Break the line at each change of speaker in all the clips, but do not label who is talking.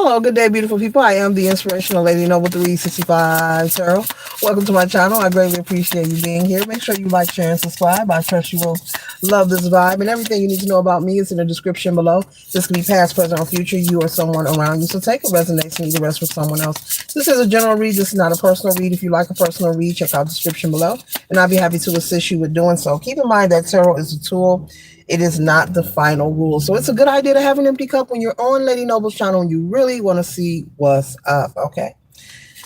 Hello, good day, beautiful people. I am the Inspirational Lady Noble 365 Tarot. Welcome to my channel. I greatly appreciate you being here. Make sure you like, share, and subscribe. I trust you will love this vibe. And everything you need to know about me is in the description below. This can be past, present, or future, you or someone around you. So take what resonates and leave the rest with someone else. This is a general read. This is not a personal read. If you like a personal read, check out the description below. And I'll be happy to assist you with doing so. Keep in mind that tarot is a tool. It is not the final rule. So it's a good idea to have an empty cup when you're on Lady Noble's channel and you really want to see what's up, okay?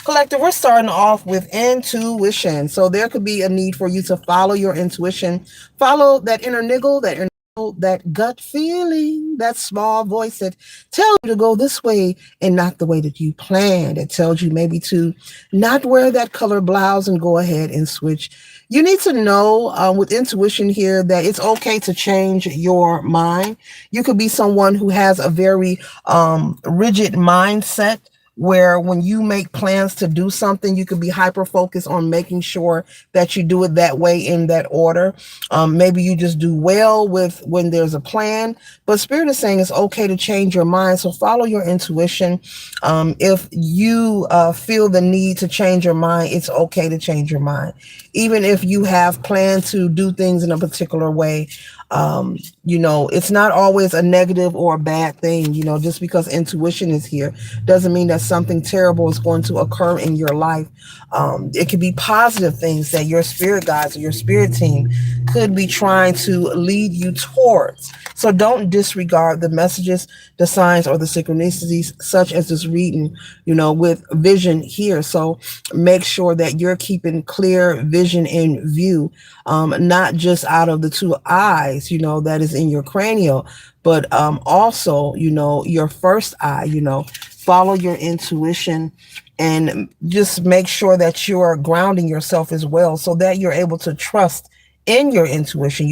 Collective, we're starting off with intuition. So there could be a need for you to follow your intuition. Follow that inner niggle, that gut feeling, that small voice that tells you to go this way and not the way that you planned. It tells you maybe to not wear that color blouse and go ahead and switch. You need to know with intuition here that it's okay to change your mind. You could be someone who has a very rigid mindset, where when you make plans to do something, you could be hyper focused on making sure that you do it that way in that order. Maybe you just do well with when there's a plan, but Spirit is saying it's okay to change your mind. So follow your intuition. If you feel the need to change your mind, it's okay to change your mind. Even if you have planned to do things in a particular way, it's not always a negative or a bad thing. Just because intuition is here doesn't mean that something terrible is going to occur in your life. It could be positive things that your spirit guides or your spirit team could be trying to lead you towards. So don't disregard the messages, the signs, or the synchronicities, such as this reading, with vision here. So make sure that you're keeping clear vision in view, not just out of the two eyes, that is in your cranial, but also, your first eye, follow your intuition and just make sure that you're grounding yourself as well so that you're able to trust in your intuition.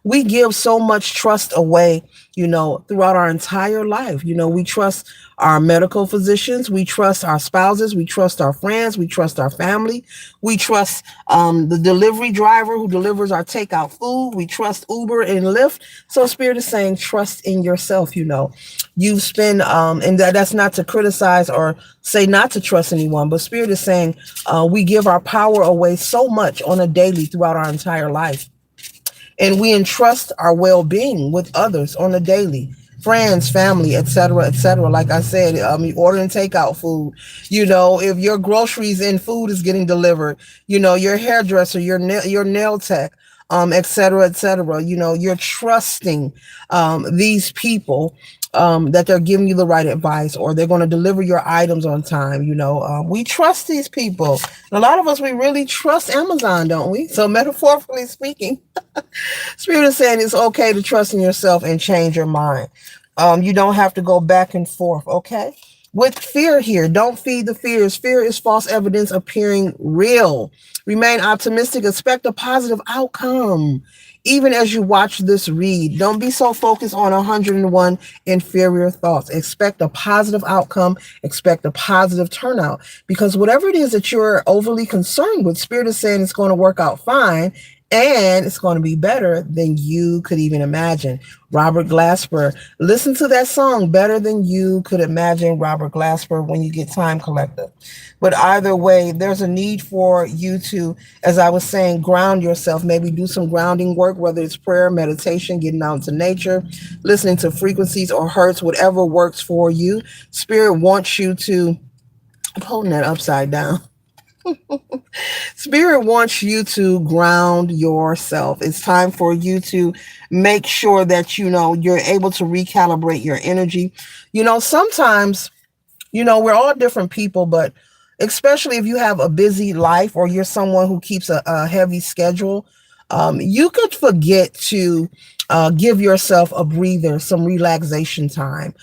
We give so much trust away, throughout our entire life. We trust our medical physicians, we trust our spouses, we trust our friends, we trust our family, we trust the delivery driver who delivers our takeout food, we trust Uber and Lyft. So Spirit is saying trust in yourself. You spend and that's not to criticize or say not to trust anyone, but Spirit is saying we give our power away so much on a daily throughout our entire life. And we entrust our well-being with others on a daily, friends, family, etc., etc. Like I said, you ordering takeout food, if your groceries and food is getting delivered, your hairdresser, your nail tech, etc., etc. You're trusting these people that they're giving you the right advice, or they're going to deliver your items on time. We trust these people. And a lot of us, we really trust Amazon, don't we? So metaphorically speaking, Spirit is saying it's okay to trust in yourself and change your mind. You don't have to go back and forth, okay? With fear here, don't feed the fears. Fear is false evidence appearing real. Remain optimistic. Expect a positive outcome. Even as you watch this read, don't be so focused on 101 inferior thoughts. Expect a positive outcome. Expect a positive turnout. Because whatever it is that you're overly concerned with, Spirit is saying it's going to work out fine. And it's going to be better than you could even imagine. Robert Glasper. Listen to that song, Better Than You Could Imagine, Robert Glasper, when you get time, Collective. But either way, there's a need for you to, as I was saying, ground yourself. Maybe do some grounding work, whether it's prayer, meditation, getting out into nature, listening to frequencies or hertz, whatever works for you. Spirit wants you to, I'm holding that upside down. Spirit wants you to ground yourself. It's time for you to make sure that, you're able to recalibrate your energy. Sometimes, we're all different people, but especially if you have a busy life or you're someone who keeps a heavy schedule, you could forget to give yourself a breather, some relaxation time.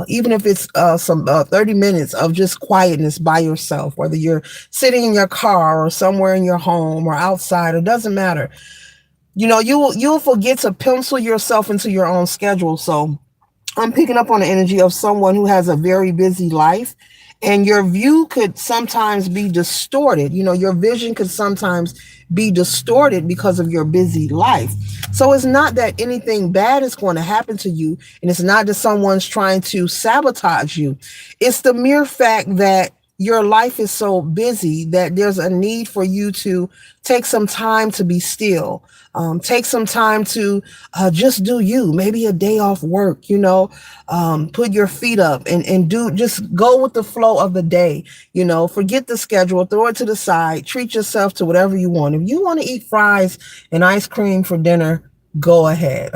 Even if it's some 30 minutes of just quietness by yourself, whether you're sitting in your car or somewhere in your home or outside, it doesn't matter. You'll forget to pencil yourself into your own schedule. So I'm picking up on the energy of someone who has a very busy life And your view could sometimes be distorted. Your vision could sometimes be distorted because of your busy life. So it's not that anything bad is going to happen to you, and it's not that someone's trying to sabotage you. It's the mere fact that your life is so busy that there's a need for you to take some time to be still. Take some time to just do you, maybe a day off work, put your feet up and just go with the flow of the day, forget the schedule, throw it to the side, treat yourself to whatever you want. If you want to eat fries and ice cream for dinner, go ahead.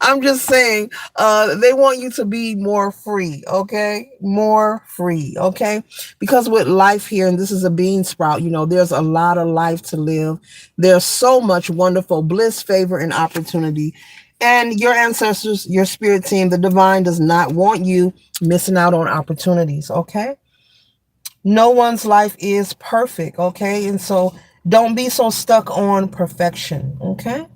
I'm just saying, they want you to be more free, okay? More free, okay? Because with life here, and this is a bean sprout, there's a lot of life to live. There's so much wonderful bliss, favor, and opportunity. And your ancestors, your spirit team, the divine does not want you missing out on opportunities, okay? No one's life is perfect, okay? And so don't be so stuck on perfection, okay?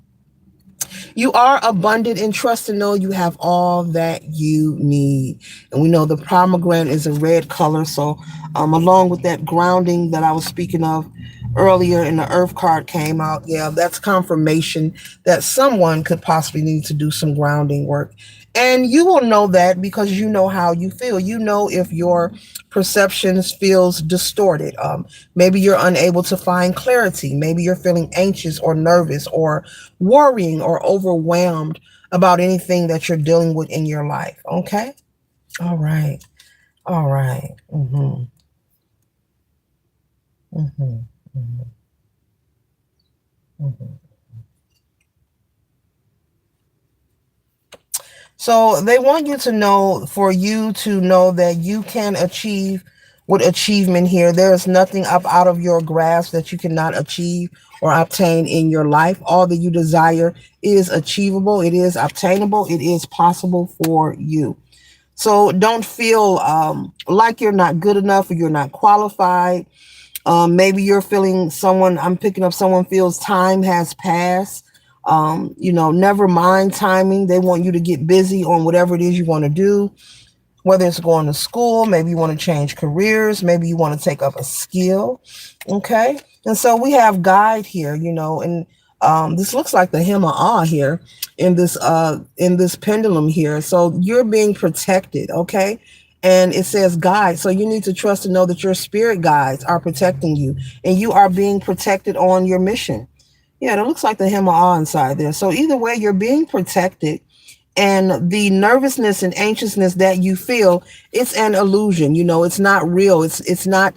You are abundant in trust and know you have all that you need. And we know the pomegranate is a red color. So along with that grounding that I was speaking of earlier and the earth card came out, yeah, that's confirmation that someone could possibly need to do some grounding work. And you will know that because you know how you feel. You know if your perceptions feels distorted. Maybe you're unable to find clarity. Maybe you're feeling anxious or nervous or worrying or overwhelmed about anything that you're dealing with in your life. Okay? All right. All right. Mm-hmm. Mm-hmm. Mm-hmm. Mm-hmm. So they want you to know, for you to know that you can achieve with achievement here. There is nothing up out of your grasp that you cannot achieve or obtain in your life. All that you desire is achievable. It is obtainable. It is possible for you. So don't feel like you're not good enough or you're not qualified. Maybe you're feeling I'm picking up someone feels time has passed. Never mind timing. They want you to get busy on whatever it is you want to do, whether it's going to school, maybe you want to change careers, maybe you want to take up a skill. Okay. And so we have guide here, and this looks like the hem of ah here in this pendulum here. So you're being protected. Okay. And it says guide. So you need to trust and know that your spirit guides are protecting you and you are being protected on your mission. Yeah, it looks like the hem of ah inside there. So either way, you're being protected, and the nervousness and anxiousness that you feel, it's an illusion. It's not real. It's not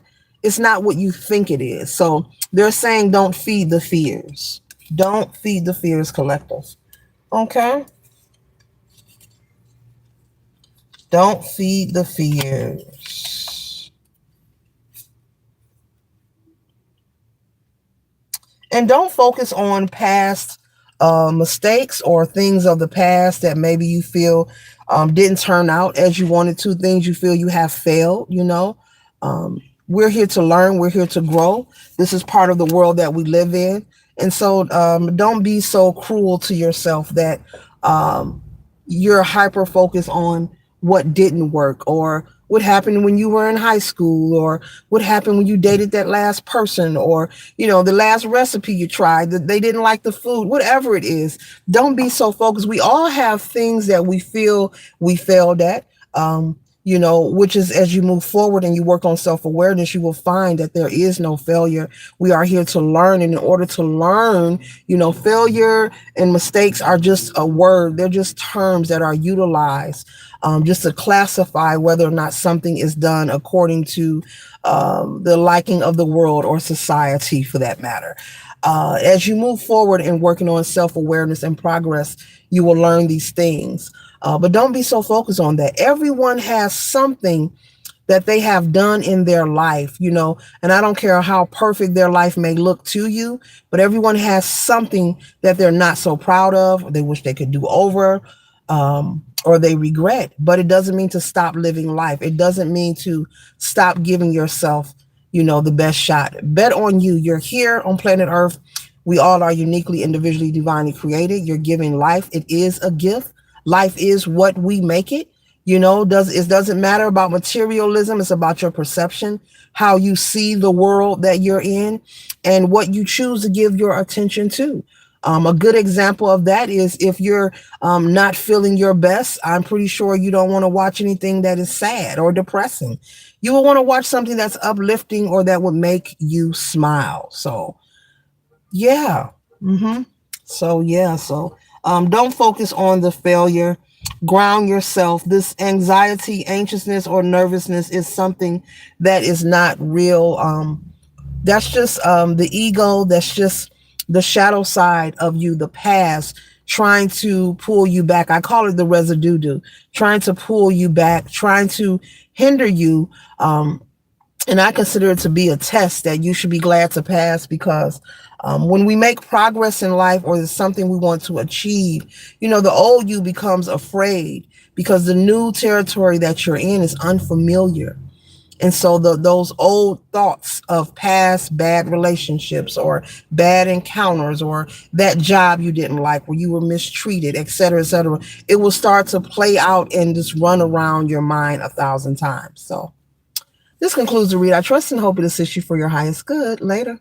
what you think it is. So they're saying don't feed the fears. Don't feed the fears, collective. Okay? Don't feed the fears. And don't focus on past mistakes or things of the past that maybe you feel didn't turn out as you wanted to, things you feel you have failed. We're here to learn, we're here to grow. This is part of the world that we live in. And so don't be so cruel to yourself that you're hyper focused on what didn't work or what happened when you were in high school or what happened when you dated that last person or the last recipe you tried that they didn't like the food, whatever it is. Don't be so focused. We all have things that we feel we failed at, which is, as you move forward and you work on self-awareness, you will find that there is no failure. We are here to learn, and in order to learn, failure and mistakes are just a word. They're just terms that are utilized just to classify whether or not something is done according to the liking of the world or society, for that matter. As you move forward in working on self-awareness and progress, you will learn these things. But don't be so focused on that. Everyone has something that they have done in their life, and I don't care how perfect their life may look to you, but everyone has something that they're not so proud of, or they wish they could do over, or they regret. But it doesn't mean to stop living life. It doesn't mean to stop giving yourself, the best shot. Bet on you. You're here on planet Earth. We all are uniquely, individually, divinely created. You're giving life. It is a gift. Life is what we make it. It doesn't matter about materialism. It's about your perception, how you see the world that you're in, and what you choose to give your attention to. A good example of that is if you're not feeling your best, I'm pretty sure you don't want to watch anything that is sad or depressing. You will want to watch something that's uplifting or that would make you smile. So, yeah. hmm So don't focus on the failure. Ground yourself. This anxiety, anxiousness, or nervousness is something that is not real. That's just the ego. That's just the shadow side of you, the past, trying to pull you back. I call it the residue, trying to pull you back, trying to hinder you. And I consider it to be a test that you should be glad to pass because when we make progress in life or there's something we want to achieve, the old you becomes afraid because the new territory that you're in is unfamiliar. And so those old thoughts of past bad relationships or bad encounters or that job you didn't like where you were mistreated, et cetera, it will start to play out and just run around your mind 1,000 times. So this concludes the read. I trust and hope it assists you for your highest good. Later.